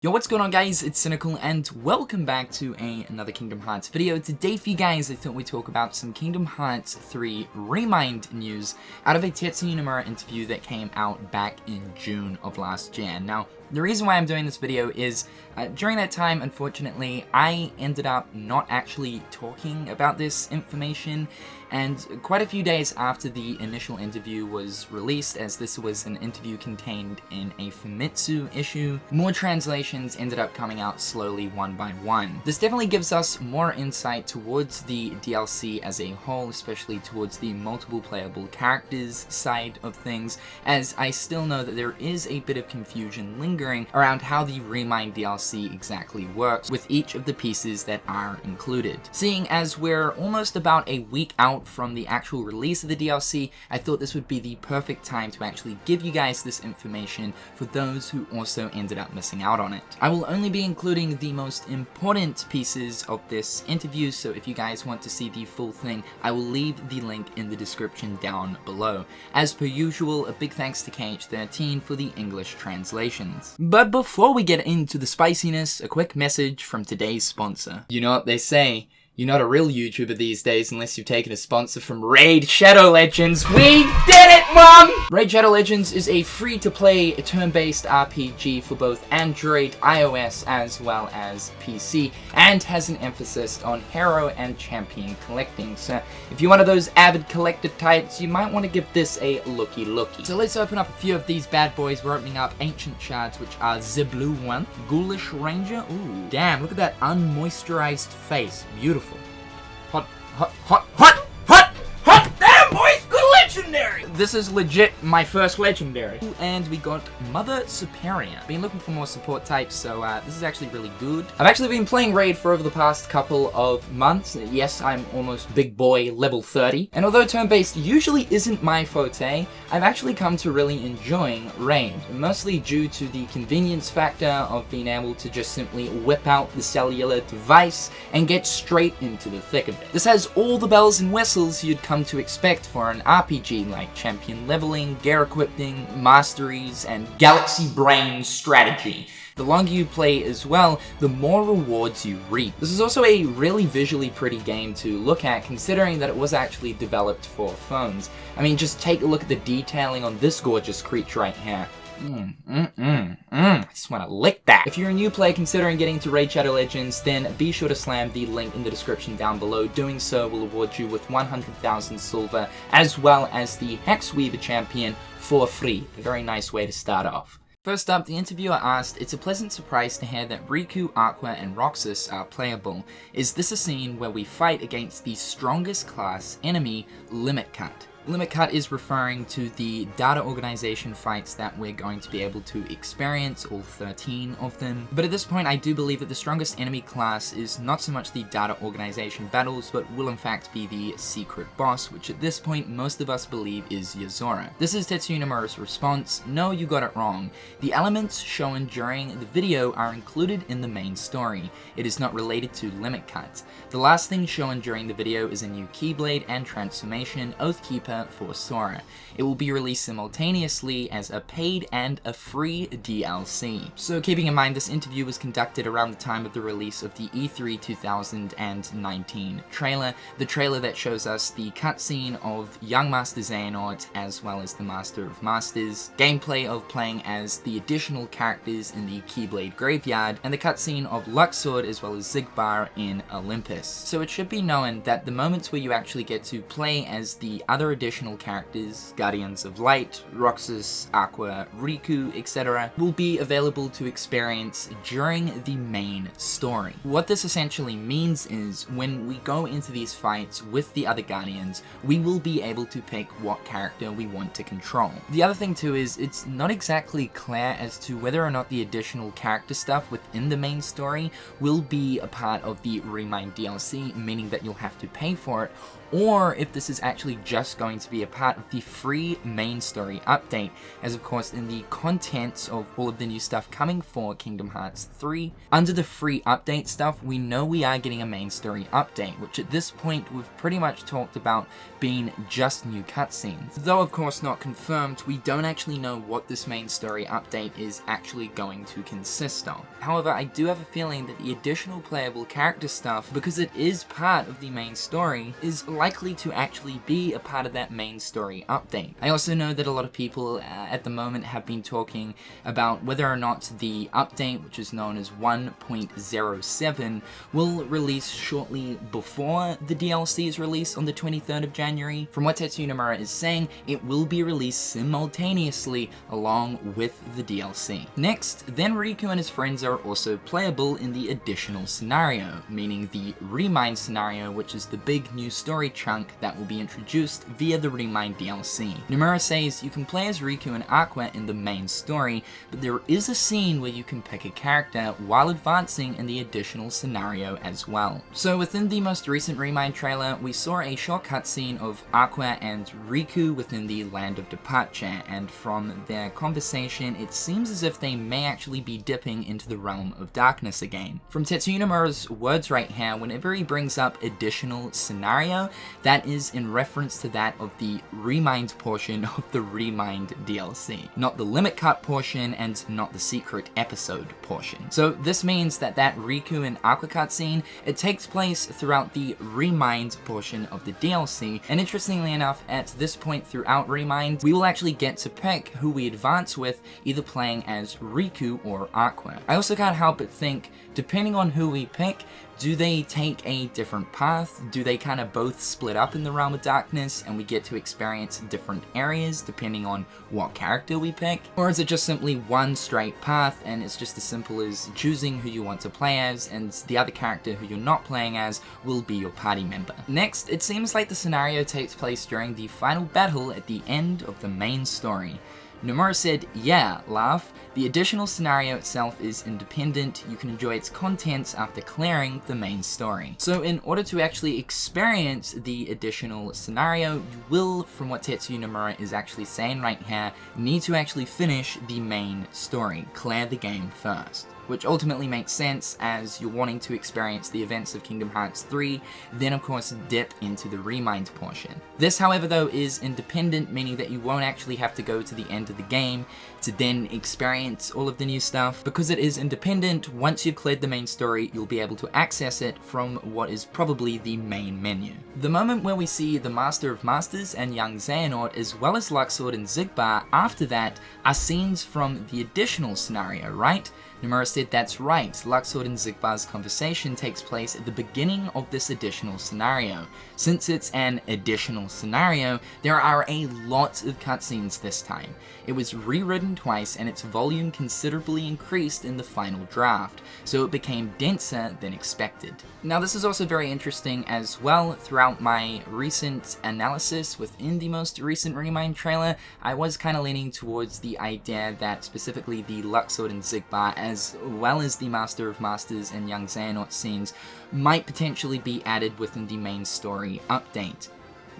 Yo, what's going on guys, it's Cynical and welcome back to another Kingdom Hearts video. Today for you guys, I thought we'd talk about some Kingdom Hearts 3 Remind news out of a Tetsuya Nomura interview that came out back in June of last year. Now, the reason why I'm doing this video is, during that time, unfortunately, I ended up not actually talking about this information, and quite a few days after the initial interview was released, as this was an interview contained in a Famitsu issue, more translations ended up coming out slowly one by one. This definitely gives us more insight towards the DLC as a whole, especially towards the multiple playable characters side of things, as I still know that there is a bit of confusion lingering around how the Remind DLC exactly works with each of the pieces that are included. Seeing as we're almost about a week out from the actual release of the DLC, I thought this would be the perfect time to actually give you guys this information for those who also ended up missing out on it. I will only be including the most important pieces of this interview, so if you guys want to see the full thing, I will leave the link in the description down below. As per usual, a big thanks to KH13 for the English translations. But before we get into the spiciness, a quick message from today's sponsor. You know what they say, you're not a real YouTuber these days unless you've taken a sponsor from Raid Shadow Legends. We did it, Mom! Raid Shadow Legends is a free-to-play turn-based RPG for both Android, iOS, as well as PC, and has an emphasis on hero and champion collecting. So if you're one of those avid collector types, you might want to give this a looky-looky. So let's open up a few of these bad boys. We're opening up Ancient Shards, which are the blue one. Ghoulish Ranger. Ooh, damn, look at that unmoisturized face. Beautiful. Hot, hot, hot, hot, hot, hot! Damn, boys, good legendary! This is legit my first legendary. And we got Mother Superior. Been looking for more support types, so this is actually really good. I've actually been playing Raid for over the past couple of months. Yes, I'm almost big boy level 30. And although turn-based usually isn't my forte, I've actually come to really enjoying Raid. Mostly due to the convenience factor of being able to just simply whip out the cellular device and get straight into the thick of it. This has all the bells and whistles you'd come to expect for an RPG like champion leveling, gear equipping, masteries, and galaxy brain strategy. The longer you play as well, the more rewards you reap. This is also a really visually pretty game to look at, considering that it was actually developed for phones. I mean, just take a look at the detailing on this gorgeous creature right here. I just want to lick that. If you're a new player considering getting into Raid Shadow Legends, then be sure to slam the link in the description down below. Doing so will award you with 100,000 silver, as well as the Hex Weaver champion for free. A very nice way to start off. First up, the interviewer asked, "It's a pleasant surprise to hear that Riku, Aqua, and Roxas are playable. Is this a scene where we fight against the strongest class enemy, Limit Cut?" Limit Cut is referring to the data organization fights that we're going to be able to experience, all 13 of them. But at this point, I do believe that the strongest enemy class is not so much the data organization battles, but will in fact be the secret boss, which at this point, most of us believe is Yozora. This is Tetsuya Nomura's response: "No, you got it wrong. The elements shown during the video are included in the main story. It is not related to Limit Cut. The last thing shown during the video is a new Keyblade and transformation, Oathkeeper, for Sora. It will be released simultaneously as a paid and a free DLC." So keeping in mind, this interview was conducted around the time of the release of the E3 2019 trailer, the trailer that shows us the cutscene of young Master Xehanort as well as the Master of Masters, gameplay of playing as the additional characters in the Keyblade Graveyard, and the cutscene of Luxord as well as Xigbar in Olympus. So it should be known that the moments where you actually get to play as the other additional characters, Guardians of Light, Roxas, Aqua, Riku, etc., will be available to experience during the main story. What this essentially means is, when we go into these fights with the other Guardians, we will be able to pick what character we want to control. The other thing too is, it's not exactly clear as to whether or not the additional character stuff within the main story will be a part of the Remind DLC, meaning that you'll have to pay for it, or if this is actually just going to be a part of the free main story update, as of course in the contents of all of the new stuff coming for Kingdom Hearts 3, under the free update stuff, we know we are getting a main story update, which at this point we've pretty much talked about being just new cutscenes. Though of course not confirmed, we don't actually know what this main story update is actually going to consist of. However, I do have a feeling that the additional playable character stuff, because it is part of the main story, is likely to actually be a part of that main story update. I also know that a lot of people at the moment have been talking about whether or not the update, which is known as 1.07, will release shortly before the DLC is released on the 23rd of January. From what Tetsuya Nomura is saying, it will be released simultaneously along with the DLC. Next, then Riku and his friends are also playable in the additional scenario, meaning the Remind scenario, which is the big new story chunk that will be introduced via the Remind DLC. Nomura says you can play as Riku and Aqua in the main story, but there is a scene where you can pick a character while advancing in the additional scenario as well. So within the most recent Remind trailer, we saw a short cutscene of Aqua and Riku within the Land of Departure, and from their conversation, it seems as if they may actually be dipping into the realm of darkness again. From Tetsuya Nomura's words right here, whenever he brings up additional scenario, that is in reference to that of the Remind portion of the Remind DLC, not the Limit Cut portion and not the Secret Episode portion. So this means that Riku and Aqua cutscene, it takes place throughout the Remind portion of the DLC, and interestingly enough, at this point throughout Remind, we will actually get to pick who we advance with, either playing as Riku or Aqua. I also can't help but think, depending on who we pick, do they take a different path? Do they kind of both split up in the Realm of Darkness and we get to experience different areas depending on what character we pick? Or is it just simply one straight path and it's just as simple as choosing who you want to play as, and the other character who you're not playing as will be your party member? Next, it seems like the scenario takes place during the final battle at the end of the main story. Nomura said, yeah, laugh. The additional scenario itself is independent, you can enjoy its contents after clearing the main story. So in order to actually experience the additional scenario, you will, from what Tetsuya Nomura is actually saying right here, need to actually finish the main story, clear the game first. Which ultimately makes sense as you're wanting to experience the events of Kingdom Hearts 3, then of course dip into the Remind portion. This, however, though, is independent, meaning that you won't actually have to go to the end of the game to then experience all of the new stuff. Because it is independent, once you've cleared the main story, you'll be able to access it from what is probably the main menu. The moment where we see the Master of Masters and young Xehanort, as well as Luxord and Xigbar after that, are scenes from the additional scenario, right? Nomura said that's right, Luxord and Xigbar's conversation takes place at the beginning of this additional scenario. Since it's an additional scenario, there are a lot of cutscenes this time. It was rewritten twice and its volume considerably increased in the final draft, so it became denser than expected. Now this is also very interesting as well. Throughout my recent analysis within the most recent Remind trailer, I was kind of leaning towards the idea that specifically the Luxord and Xigbar, as well as the Master of Masters and young Xehanort scenes, might potentially be added within the main story update.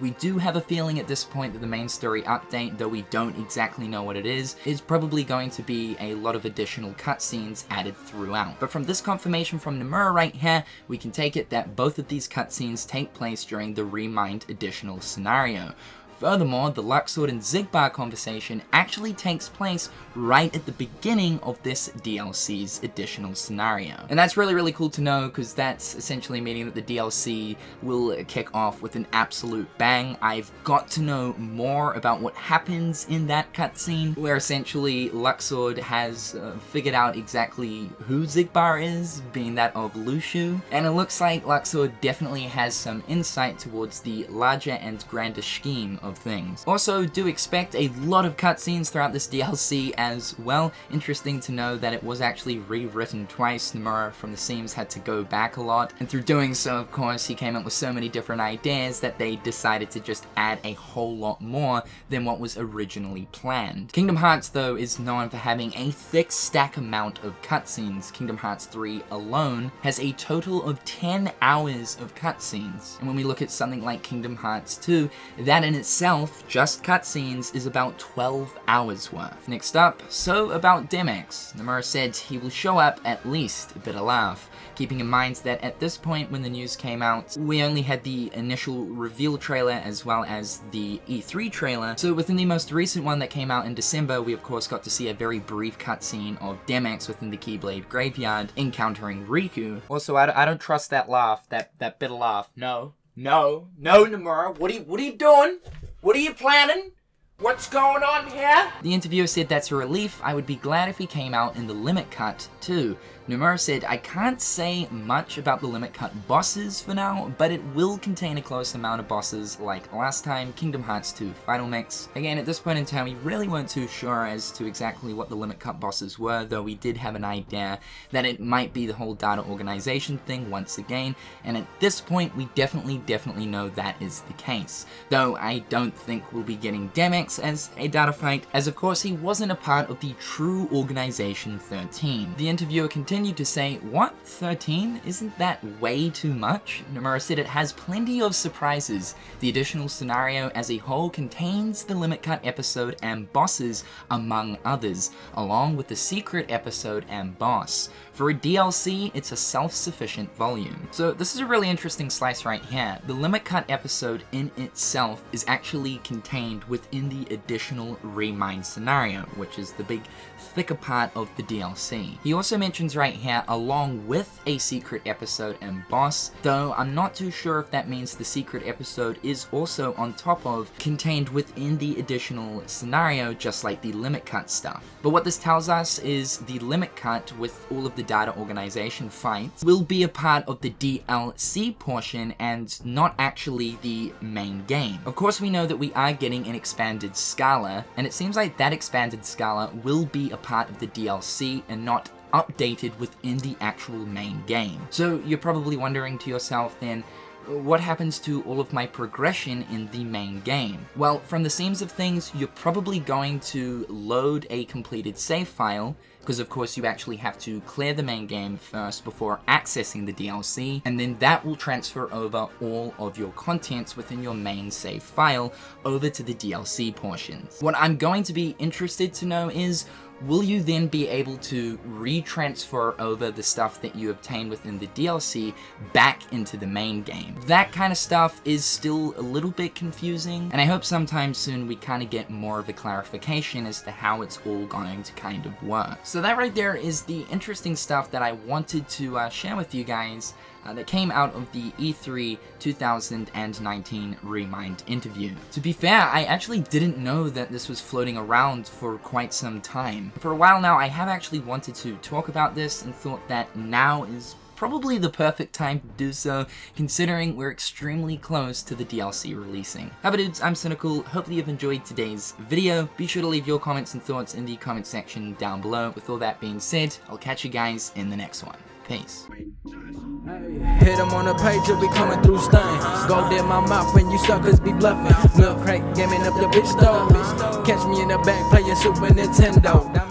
We do have a feeling at this point that the main story update, though we don't exactly know what it is probably going to be a lot of additional cutscenes added throughout. But from this confirmation from Nomura right here, we can take it that both of these cutscenes take place during the Remind additional scenario. Furthermore, the Luxord and Xigbar conversation actually takes place right at the beginning of this DLC's additional scenario. And that's really, really cool to know, because that's essentially meaning that the DLC will kick off with an absolute bang. I've got to know more about what happens in that cutscene, where essentially Luxord has figured out exactly who Xigbar is, being that of Lushu. And it looks like Luxord definitely has some insight towards the larger and grander scheme of of things. Also, do expect a lot of cutscenes throughout this DLC as well. Interesting to know that it was actually rewritten twice. Nomura, from the seams, had to go back a lot, and through doing so, of course, he came up with so many different ideas that they decided to just add a whole lot more than what was originally planned. Kingdom Hearts, though, is known for having a thick stack amount of cutscenes. Kingdom Hearts 3 alone has a total of 10 hours of cutscenes. And when we look at something like Kingdom Hearts 2, that in itself, just cutscenes, is about 12 hours worth. Next up, so about Demyx. Nomura said he will show up at least a bit of laugh, keeping in mind that at this point when the news came out, we only had the initial reveal trailer as well as the E3 trailer. So within the most recent one that came out in December, we of course got to see a very brief cutscene of Demyx within the Keyblade Graveyard encountering Riku. Also, I don't trust that laugh, that bit of laugh. No, Nomura, what are you doing? What are you planning? What's going on here? The interviewer said that's a relief. I would be glad if he came out in the Limit Cut too. Nomura said, I can't say much about the Limit Cut bosses for now, but it will contain a close amount of bosses like last time, Kingdom Hearts 2 Final Mix. Again, at this point in time, we really weren't too sure as to exactly what the Limit Cut bosses were, though we did have an idea that it might be the whole data organization thing once again, and at this point, we definitely know that is the case. Though I don't think we'll be getting Demyx as a data fight, as of course he wasn't a part of the true Organization 13. The interviewer continued to say, what, 13? Isn't that way too much? Nomura said it has plenty of surprises. The additional scenario as a whole contains the Limit Cut episode and bosses, among others, along with the secret episode and boss. For a DLC, it's a self-sufficient volume. So this is a really interesting slice right here. The Limit Cut episode in itself is actually contained within the additional Remind scenario, which is the big thicker part of the DLC. He also mentions right here, along with a secret episode and boss, though I'm not too sure if that means the secret episode is also on top of, contained within the additional scenario, just like the Limit Cut stuff. But what this tells us is the Limit Cut with all of the data organization fights will be a part of the DLC portion and not actually the main game. Of course, we know that we are getting an expanded Scala, and it seems like that expanded Scala will be a part of the DLC and not updated within the actual main game. So you're probably wondering to yourself then, what happens to all of my progression in the main game? Well, from the seams of things, you're probably going to load a completed save file, because of course you actually have to clear the main game first before accessing the DLC, and then that will transfer over all of your contents within your main save file over to the DLC portions. What I'm going to be interested to know is, will you then be able to retransfer over the stuff that you obtain within the DLC back into the main game? That kind of stuff is still a little bit confusing, and I hope sometime soon we kind of get more of a clarification as to how it's all going to kind of work. So that right there is the interesting stuff that I wanted to share with you guys that came out of the E3 2019 Remind interview. To be fair, I actually didn't know that this was floating around for quite some time. For a while now, I have actually wanted to talk about this and thought that now is probably the perfect time to do so, considering we're extremely close to the DLC releasing. However dudes, I'm Cynical, hopefully you've enjoyed today's video. Be sure to leave your comments and thoughts in the comment section down below. With all that being said, I'll catch you guys in the next one. Peace. Hit them on the page, you'll be coming through stain. Gold in my mouth when you suckers be bluffing. Milk crate, gaming up the bitch though. Catch me in the back playing Super Nintendo.